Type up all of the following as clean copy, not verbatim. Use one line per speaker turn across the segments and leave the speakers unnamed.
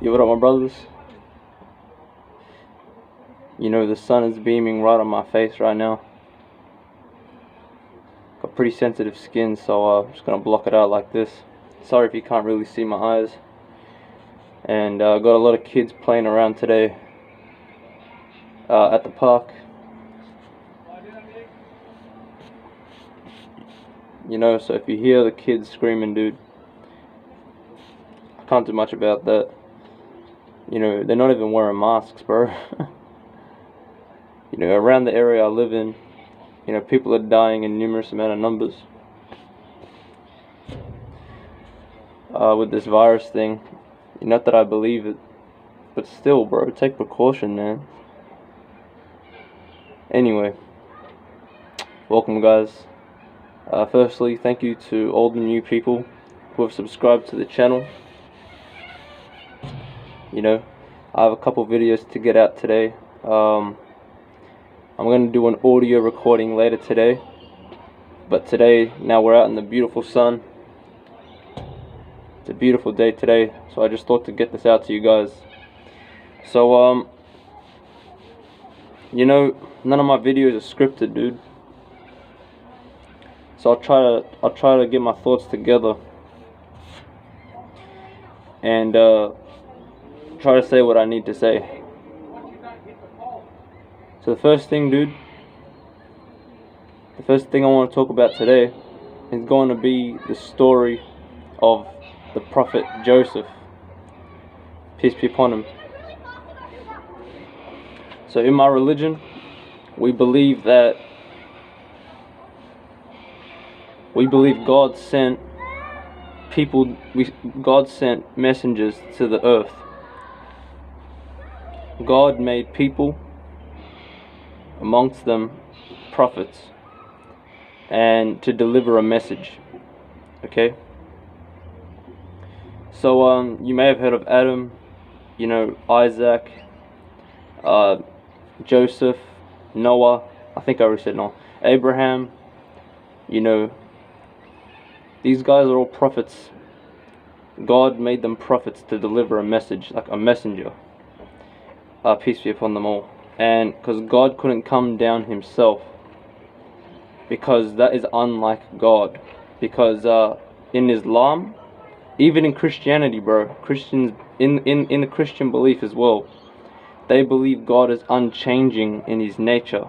Yo, what up, my brothers? You know, the sun is beaming right on my face right now. Got pretty sensitive skin, so I'm just gonna block it out like this. Sorry if you can't really see my eyes. And got a lot of kids playing around today at the park. You know, so if you hear the kids screaming, dude, I can't do much about that. You know, they're not even wearing masks, bro. You know, around the area I live in, you know, people are dying in numerous amount of numbers with this virus thing. Not that I believe it, but still, bro, take precaution, man. Anyway, welcome, guys. Firstly, thank you to all the new people who have subscribed to the channel. You know, I have a couple videos to get out today. I'm going to do an audio recording later today, but today, now we're out in the beautiful sun. It's a beautiful day today, so I just thought to get this out to you guys. So, you know, none of my videos are scripted, dude. So I'll try to get my thoughts together and try to say what I need to say. So the first thing, dude, the first thing I want to talk about today is going to be the story of the Prophet Joseph, peace be upon him. So in my religion, we believe God sent people, God sent messengers to the earth. God made people, amongst them prophets, and to deliver a message. Okay? So you may have heard of Adam, you know, Isaac, Joseph, Noah, I think I already said Noah, Abraham. You know, these guys are all prophets. God made them prophets to deliver a message, like a messenger. Peace be upon them all. And because God couldn't come down himself, because that is unlike God. Because in Islam, even in Christianity, bro, Christians in the Christian belief as well, they believe God is unchanging in his nature.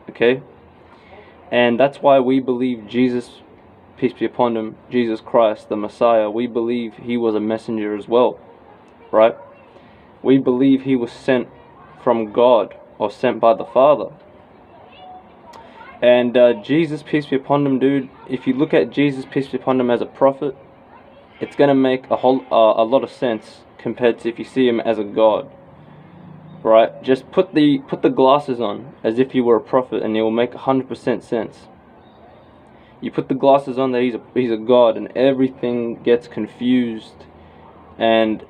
Okay? And that's why we believe Jesus, peace be upon him, Jesus Christ, the Messiah, we believe he was a messenger as well. Right? We believe he was sent from God, or sent by the Father. And Jesus, peace be upon him, dude, if you look at Jesus, peace be upon him, as a prophet, it's going to make a lot of sense compared to if you see him as a God. Right? Just put the glasses on as if you were a prophet, and it will make 100% sense. You put the glasses on that he's a God, and everything gets confused. And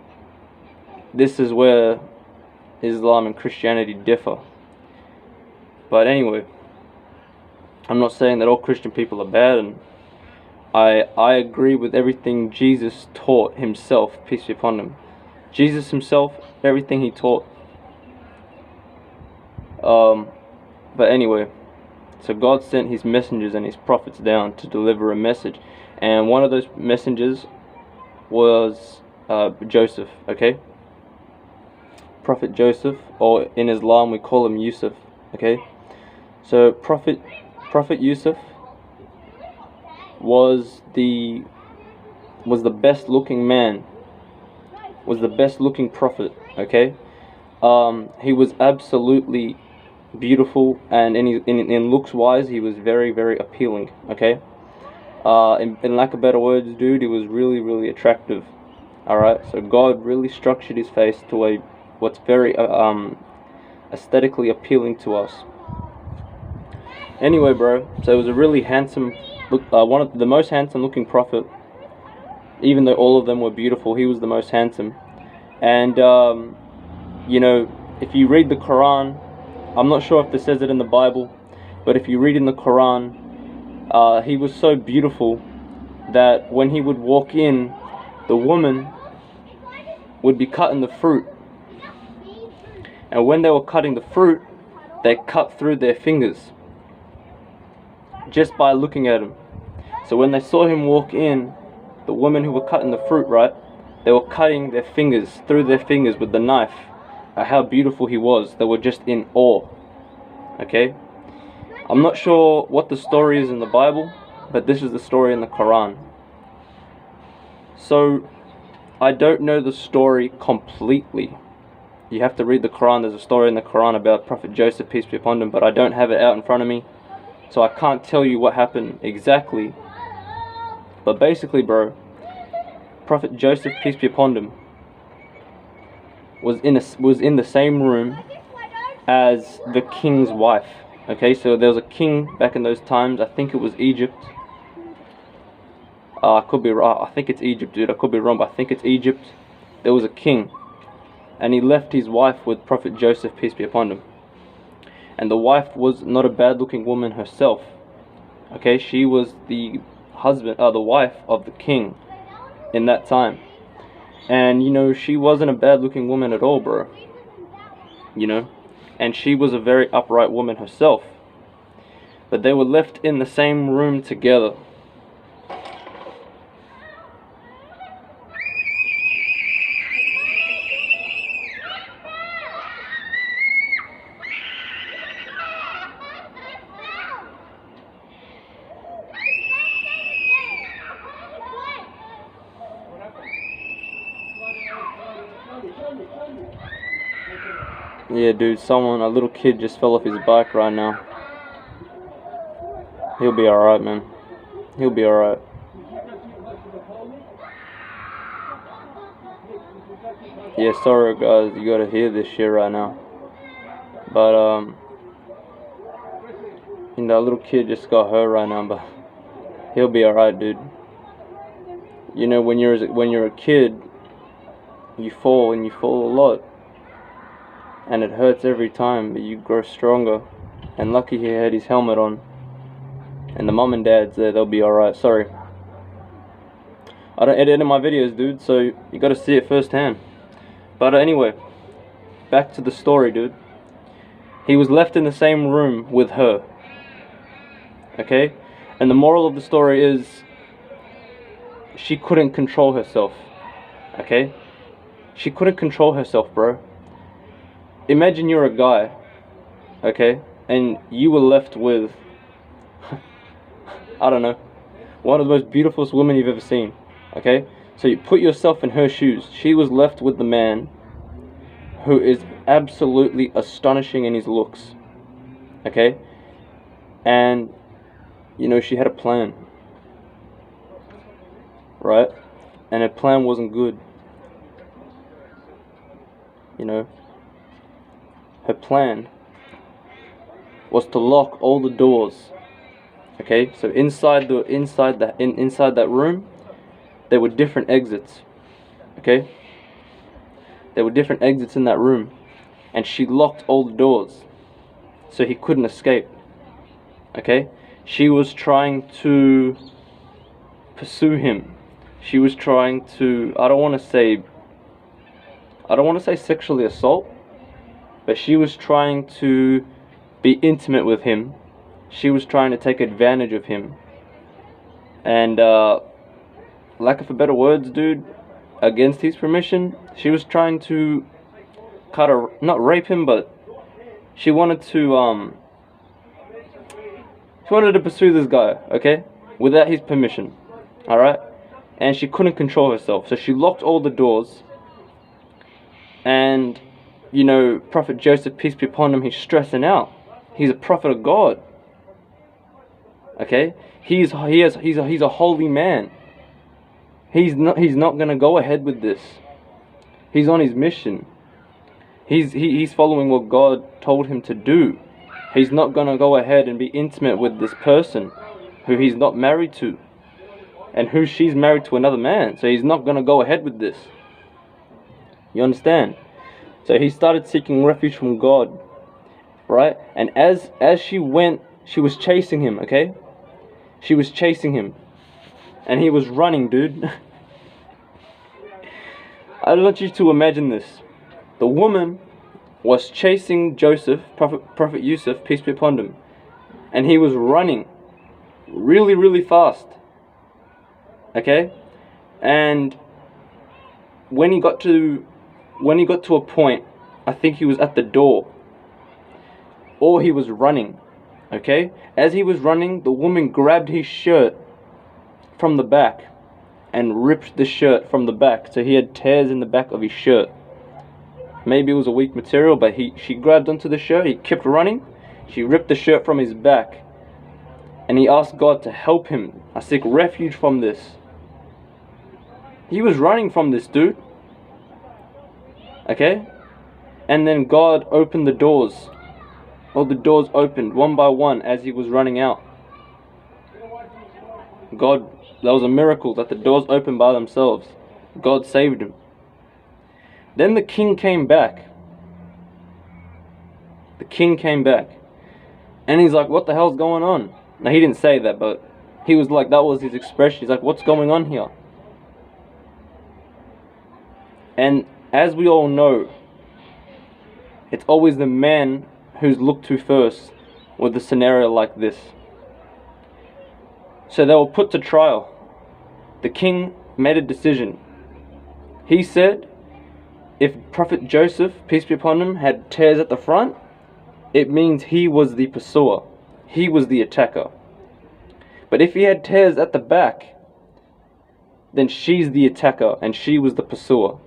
this is where Islam and Christianity differ. But anyway, I'm not saying that all Christian people are bad, and I agree with everything Jesus taught himself, peace be upon him. Jesus himself, everything he taught. But anyway, so God sent his messengers and his prophets down to deliver a message, and one of those messengers was Joseph. Okay, Prophet Joseph, or in Islam we call him Yusuf. Okay, so Prophet Yusuf was the best looking man, was the best looking prophet. Okay, he was absolutely beautiful, and in looks wise he was very, very appealing. Okay, in lack of better words, dude, he was really, really attractive. Alright, so God really structured his face to what's very aesthetically appealing to us. Anyway, bro, so it was a really handsome one of the most handsome looking prophet. Even though all of them were beautiful, he was the most handsome. And you know, if you read the Quran, I'm not sure if this says it in the Bible, but if you read in the Quran, he was so beautiful that when he would walk in, the woman would be cutting the fruit. And when they were cutting the fruit, they cut through their fingers just by looking at him. So when they saw him walk in, the women who were cutting the fruit, right, they were cutting their fingers, through their fingers with the knife, at how beautiful he was. They were just in awe. Okay? I'm not sure what the story is in the Bible, but this is the story in the Quran. So, I don't know the story completely. You have to read the Quran. There's a story in the Quran about Prophet Joseph, peace be upon him, but I don't have it out in front of me, so I can't tell you what happened exactly. But basically, bro, Prophet Joseph, peace be upon him, was in the same room as the king's wife. Okay, so there was a king back in those times. I think it was Egypt. I could be wrong. I think it's Egypt, dude. I could be wrong, but I think it's Egypt. There was a king, and he left his wife with Prophet Joseph, peace be upon him. And the wife was not a bad-looking woman herself. Okay, she was the wife of the king in that time. And you know, she wasn't a bad-looking woman at all, bro. You know, and she was a very upright woman herself. But they were left in the same room together. Yeah, dude, a little kid just fell off his bike right now. He'll be alright, man. He'll be alright. Yeah, sorry guys, you gotta hear this shit right now. But, you know, that little kid just got hurt right now, but he'll be alright, dude. You know, when you're a kid, you fall, and you fall a lot. And it hurts every time, but you grow stronger. And lucky he had his helmet on. And the mom and dad's there, they'll be alright. Sorry, I don't edit in my videos, dude, so you gotta see it firsthand. But anyway, back to the story, dude. He was left in the same room with her. Okay? And the moral of the story is, she couldn't control herself. Okay? She couldn't control herself, bro. Imagine you're a guy, okay, and you were left with, I don't know, one of the most beautiful women you've ever seen, okay? So you put yourself in her shoes. She was left with the man who is absolutely astonishing in his looks, okay? And, you know, she had a plan, right? And her plan wasn't good, you know? Her plan was to lock all the doors. Okay, so inside that room, there were different exits. Okay, there were different exits in that room, and she locked all the doors, so he couldn't escape. Okay, she was trying to pursue him. She was trying to, I don't want to say sexually assault, but she was trying to be intimate with him. She was trying to take advantage of him. And, lack of better words, dude, against his permission, she was trying to not rape him, but she wanted to pursue this guy, okay, without his permission, alright? And she couldn't control herself, so she locked all the doors. And, you know, Prophet Joseph, peace be upon him, he's stressing out. He's a prophet of God. Okay? He's a holy man. He's not gonna go ahead with this. He's on his mission. He's following what God told him to do. He's not gonna go ahead and be intimate with this person who he's not married to, and who she's married to another man. So he's not gonna go ahead with this. You understand? So he started seeking refuge from God, right? And as she went, she was chasing him, okay? She was chasing him. And he was running, dude. I want you to imagine this. The woman was chasing Joseph, Prophet Joseph, peace be upon him, and he was running really, really fast. Okay? And when he got to a point, I think he was at the door, or he was running. Okay? As he was running, the woman grabbed his shirt from the back and ripped the shirt from the back, so he had tears in the back of his shirt. Maybe it was a weak material, but she grabbed onto the shirt. He kept running. She ripped the shirt from his back, and he asked God to help him. I seek refuge from this. He was running from this dude. Okay? And then God opened the doors. All the doors opened one by one as he was running out. God, that was a miracle that the doors opened by themselves. God saved him. Then the king came back. The king came back. And he's like, what the hell's going on? Now, he didn't say that, but he was like, that was his expression. He's like, what's going on here? And as we all know, it's always the man who's looked to first with a scenario like this. So they were put to trial. The king made a decision. He said, if Prophet Joseph, peace be upon him, had tears at the front, it means he was the pursuer. He was the attacker. But if he had tears at the back, then she's the attacker and she was the pursuer.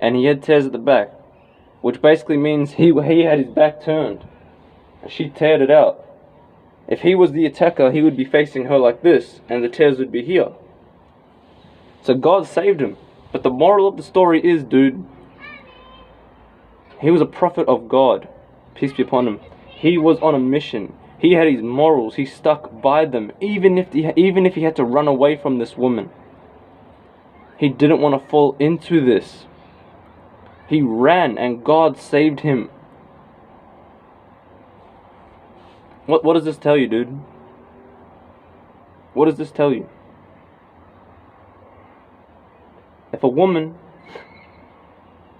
And he had tears at the back, which basically means he had his back turned and she teared it out. If he was the attacker, he would be facing her like this and the tears would be here. So God saved him. But the moral of the story is, dude, he was a prophet of God, peace be upon him. He was on a mission. He had his morals. He stuck by them, even if he had to run away from this woman. He didn't want to fall into this. He ran, and God saved him. What does this tell you, dude? What does this tell you? If a woman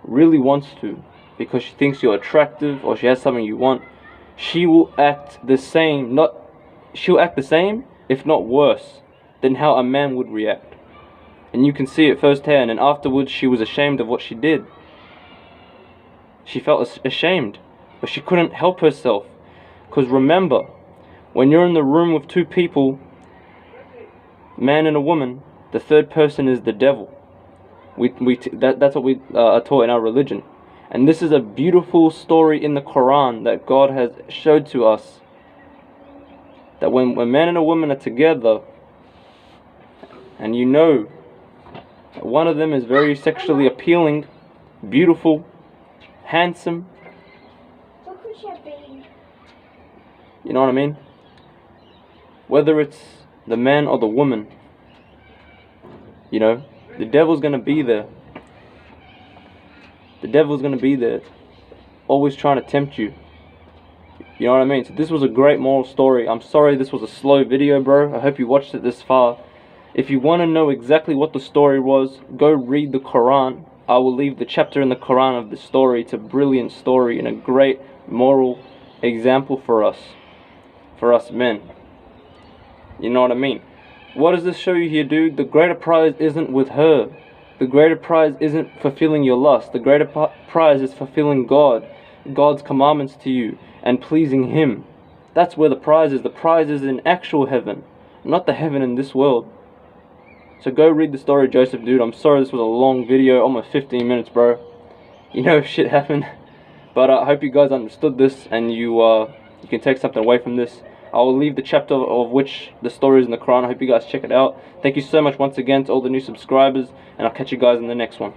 really wants to, because she thinks you're attractive or she has something you want, she will act the same, she'll act the same, if not worse, than how a man would react. And you can see it firsthand, and afterwards she was ashamed of what she did. She felt ashamed, but she couldn't help herself. Because remember, when you're in the room with two people, man and a woman, the third person is the devil. That's what we are taught in our religion. And this is a beautiful story in the Quran that God has showed to us. That when a man and a woman are together, and you know that one of them is very sexually appealing, beautiful, handsome, you know what I mean? Whether it's the man or the woman, you know, the devil's going to be there. The devil's going to be there, always trying to tempt you. You know what I mean? So this was a great moral story. I'm sorry this was a slow video, bro. I hope you watched it this far. If you want to know exactly what the story was, go read the Quran. I will leave the chapter in the Quran of the story. It's a brilliant story and a great moral example for us men. You know what I mean? What does this show you here, dude? The greater prize isn't with her. The greater prize isn't fulfilling your lust. The greater prize is fulfilling God's commandments to you and pleasing Him. That's where the prize is. The prize is in actual heaven, not the heaven in this world. So go read the story of Joseph, dude. I'm sorry this was a long video, almost 15 minutes, bro. You know, shit happened. But I hope you guys understood this and you can take something away from this. I will leave the chapter of which the story is in the Quran. I hope you guys check it out. Thank you so much once again to all the new subscribers, and I'll catch you guys in the next one.